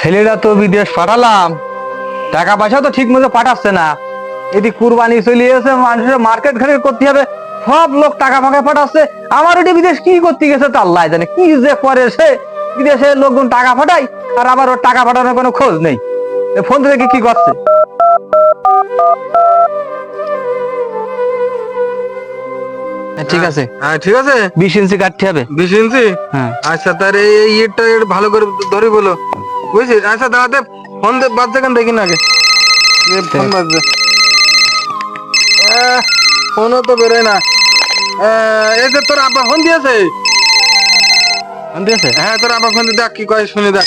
ছেলেরা তো বিদেশ পাঠালাম, টাকা পয়সা তো ঠিক মতো পাঠাচ্ছে না। এদিকে কুরবানি চলে এসে মানুষের মার্কেট ঘাট করতে হবে, সব লোক টাকা ফাঁকা পাঠাচ্ছে। আমার ওটি বিদেশ কি করতে গেছে তা আল্লাহ জানে, কি যে করে সে। বিদেশে লোকজন টাকা পাঠায় আর আমার ওর টাকা পাঠানোর কোনো খোঁজ নেই। ফোন থেকে কি করছে? ঠিক আছে, হ্যাঁ ঠিক আছে। 20 ইঞ্চি কাটতে হবে। 20 ইঞ্চি? হ্যাঁ আচ্ছা, তার এই ইটটা ভালো করে ধরে বলো, বুঝছিস? আচ্ছা দাঁড়াতে, ফোন বাজছে কেন দেখি না আগে। ফোন বাজছে, ফোনও তো বেরোয় না। এই যে তোর আব্বা ফোন দিয়েছে। ফোন দিয়েছে? হ্যাঁ, তোর আব্বা ফোন দিয়ে দেখ কি কয়, শুনে দেখ।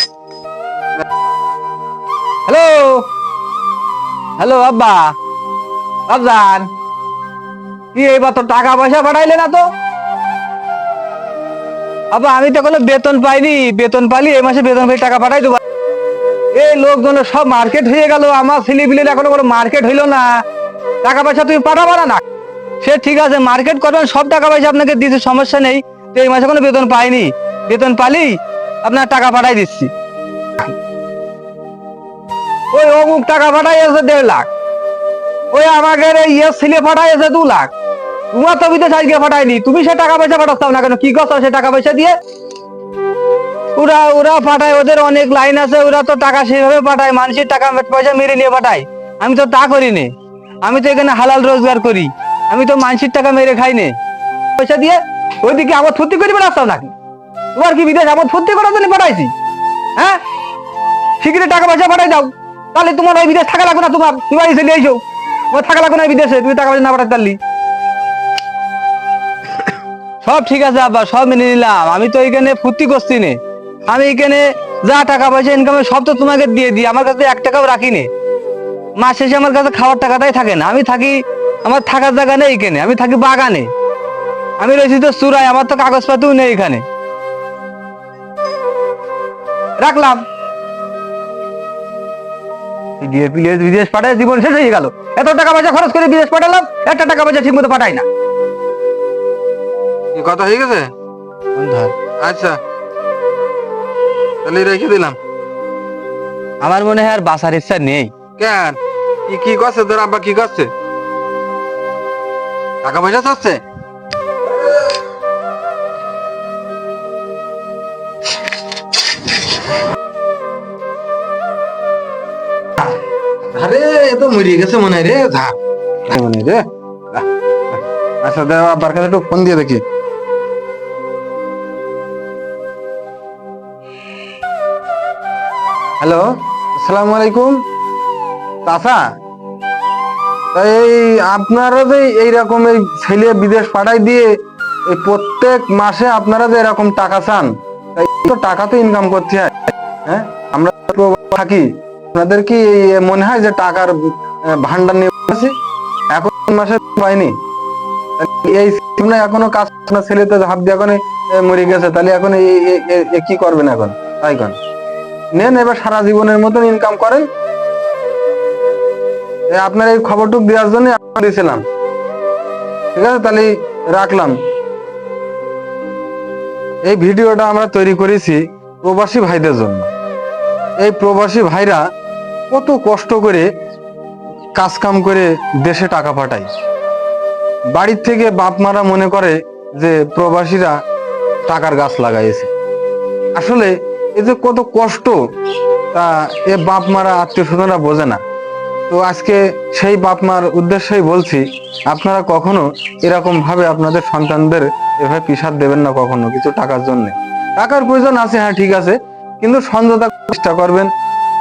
হ্যালো হ্যালো আব্বা, আবজান, কি এইবার তো টাকা পয়সা পাঠাইলে না তো? আব্বা আমি তো কোনো বেতন পাইনি, বেতন পাইলি এই মাসে বেতন পাই টাকা পাঠাই দেবো। এই লোকজনের সব মার্কেট হয়ে গেল, আমার ছেলে বিলের এখনো কোনো মার্কেট হইলো না। টাকা পয়সা তুমি পাঠাবো না? সে ঠিক আছে, মার্কেট করবেন, সব টাকা পয়সা আপনাকে দিতে সমস্যা নেই। তো এই মাসে কোনো বেতন পাইনি, বেতন পালি আপনার টাকা পাঠাই দিচ্ছি। ওই অমুক টাকা পাঠাইছে 1.5 লাখ, ওই আমাকে ছেলে পাঠাইছে 2 লাখ। তোমার তো বিদেশ আজকে পাঠাইনি, তুমি সে টাকা পয়সা পাঠাচ্ছ না কেন? কি করছো সে টাকা পয়সা দিয়ে? ওরা ওরা পাঠায়, ওদের অনেক লাইন আছে, ওরা তো টাকা সেভাবে পাঠায়, মানুষের টাকা পয়সা মেরে নিয়ে পাঠায়। আমি তো তা করিনি, আমি তো এখানে হালাল রোজগার করি, আমি তো মানুষের টাকা মেরে খাই নে পয়সা দিয়ে। ওইদিকে আমার ফুর্তি করে বেড়াচ্ছ নাকি? তোমার কি বিদেশ আমার ফুর্তি করার জন্য পাঠাইছি? হ্যাঁ, শিগগিরই টাকা পয়সা পাঠাই দাও, তাহলে তোমার ওই বিদেশ থাকা লাগবে না। তোমার তুমি বাড়ি চলে এসো, তোমার থাকা লাগবে না বিদেশে, তুমি টাকা পয়সা না পাঠাতে পারলি। সব ঠিক আছে আব্বা, সব মেনে নিলাম, আমি তো এখানে ফুর্তি করছি নে। আমি এখানে যা টাকা পয়সা ইনকামে সব তো তোমাকে দিয়ে দিই, আমার কাছে 1 টাকাও রাখি নে। মাস শেষে আমার কাছে খাওয়ার টাকাটাই থাকে না। আমি থাকি, আমার থাকার জায়গা নেই এখানে, আমি থাকি বাগানে। আমি রয়েছি তো চূড়ায়, আমার তো কাগজপাতিও নেই এখানে। রাখলাম, বিদেশ পাঠায় জীবন শেষ হয়ে গেল। এত টাকা পয়সা খরচ করে বিদেশ পাঠালাম, একটা টাকা পয়সা ঠিক মতো পাঠাই না। কি কথা হয়ে গেছে? আচ্ছা, তাহলে রেখে দিলাম। আমার মনে হয় আর বাঁচার ইচ্ছা নেই। কেন? কি কি করছে তোর আব্বা? কি করছে? টাকা পয়সা চাচ্ছে? আরে এ তো মরিয়ে গেছে মনে হয় রে, যা মনে হয় রে। আচ্ছা দেখ, আব্বার কাছে একটু ফোন দিয়ে দেখি। হ্যালো, আসসালামু আলাইকুম চাচা। এই আপনারা যে এইরকম এই ছেলে বিদেশ পাঠাই দিয়ে এই প্রত্যেক মাসে আপনারা যে এরকম টাকা চান, এই তো টাকা তো ইনকাম করতে হয়। হ্যাঁ, আমরা থাকি, আপনাদের কি মনে হয় যে টাকার ভান্ডার নিয়ে আছি? এখন মাসে পাইনি, এই সিস্টেমটা এখনো কাজ, ছেলে তো হাত দিয়ে এখন মরে গেছে, তাহলে এখন কি করবেন এখন? তাই কন নেন, এবার সারা জীবনের মতন ইনকাম করেন। আপনার এই খবরটুক দেওয়ার জন্য দিয়েছিলাম। ঠিক আছে, তাহলে রাখলাম। এই ভিডিওটা আমরা তৈরি করেছি প্রবাসী ভাইদের জন্য। এই প্রবাসী ভাইরা কত কষ্ট করে কাজ কাম করে দেশে টাকা পাঠায়। বাড়ির থেকে বাপ মারা মনে করে যে প্রবাসীরা টাকার গাছ লাগাইছে। আসলে এই যে কত কষ্ট, তা এ বাপ মারা আত্মীয় স্বজনরা বোঝে না। তো আজকে সেই বাপ মার উদ্দেশ্যেই বলছি, আপনারা কখনো এরকম ভাবে আপনাদের সন্তানদের এভাবে পিছাদ দেবেন না কখনো কিছু টাকার জন্য। টাকার প্রয়োজন আছে, হ্যাঁ ঠিক আছে, কিন্তু সমঝোতা চেষ্টা করবেন,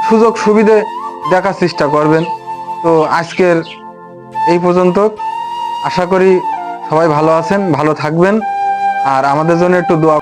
সুযোগ সুবিধে দেখার চেষ্টা করবেন। তো আজকের এই পর্যন্ত, আশা করি সবাই ভালো আছেন, ভালো থাকবেন, আর আমাদের জন্য একটু দোয়া